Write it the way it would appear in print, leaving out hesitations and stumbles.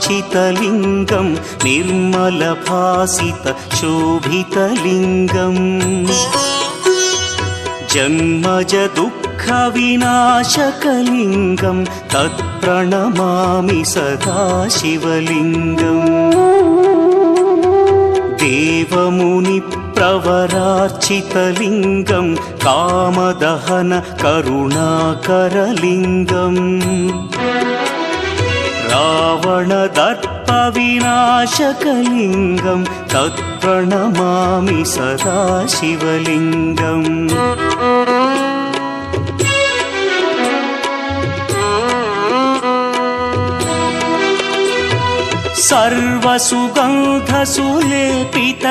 सर्वसुगन्धसुलेपितलिङ्गं निर्मलभासितशोभितलिङ्गम् जन्मजदुःखविनाशकलिङ्गं तत्प्रणमामि सदा शिवलिङ्गम् देवमुनिप्रवरार्चितलिङ्गं कामदहन करुणाकरलिङ्गम् रावणदर्पविनाशकलिङ्गं तत्प्रणमामि सदा शिवलिङ्गम् सर्वसुगन्धसुलेपित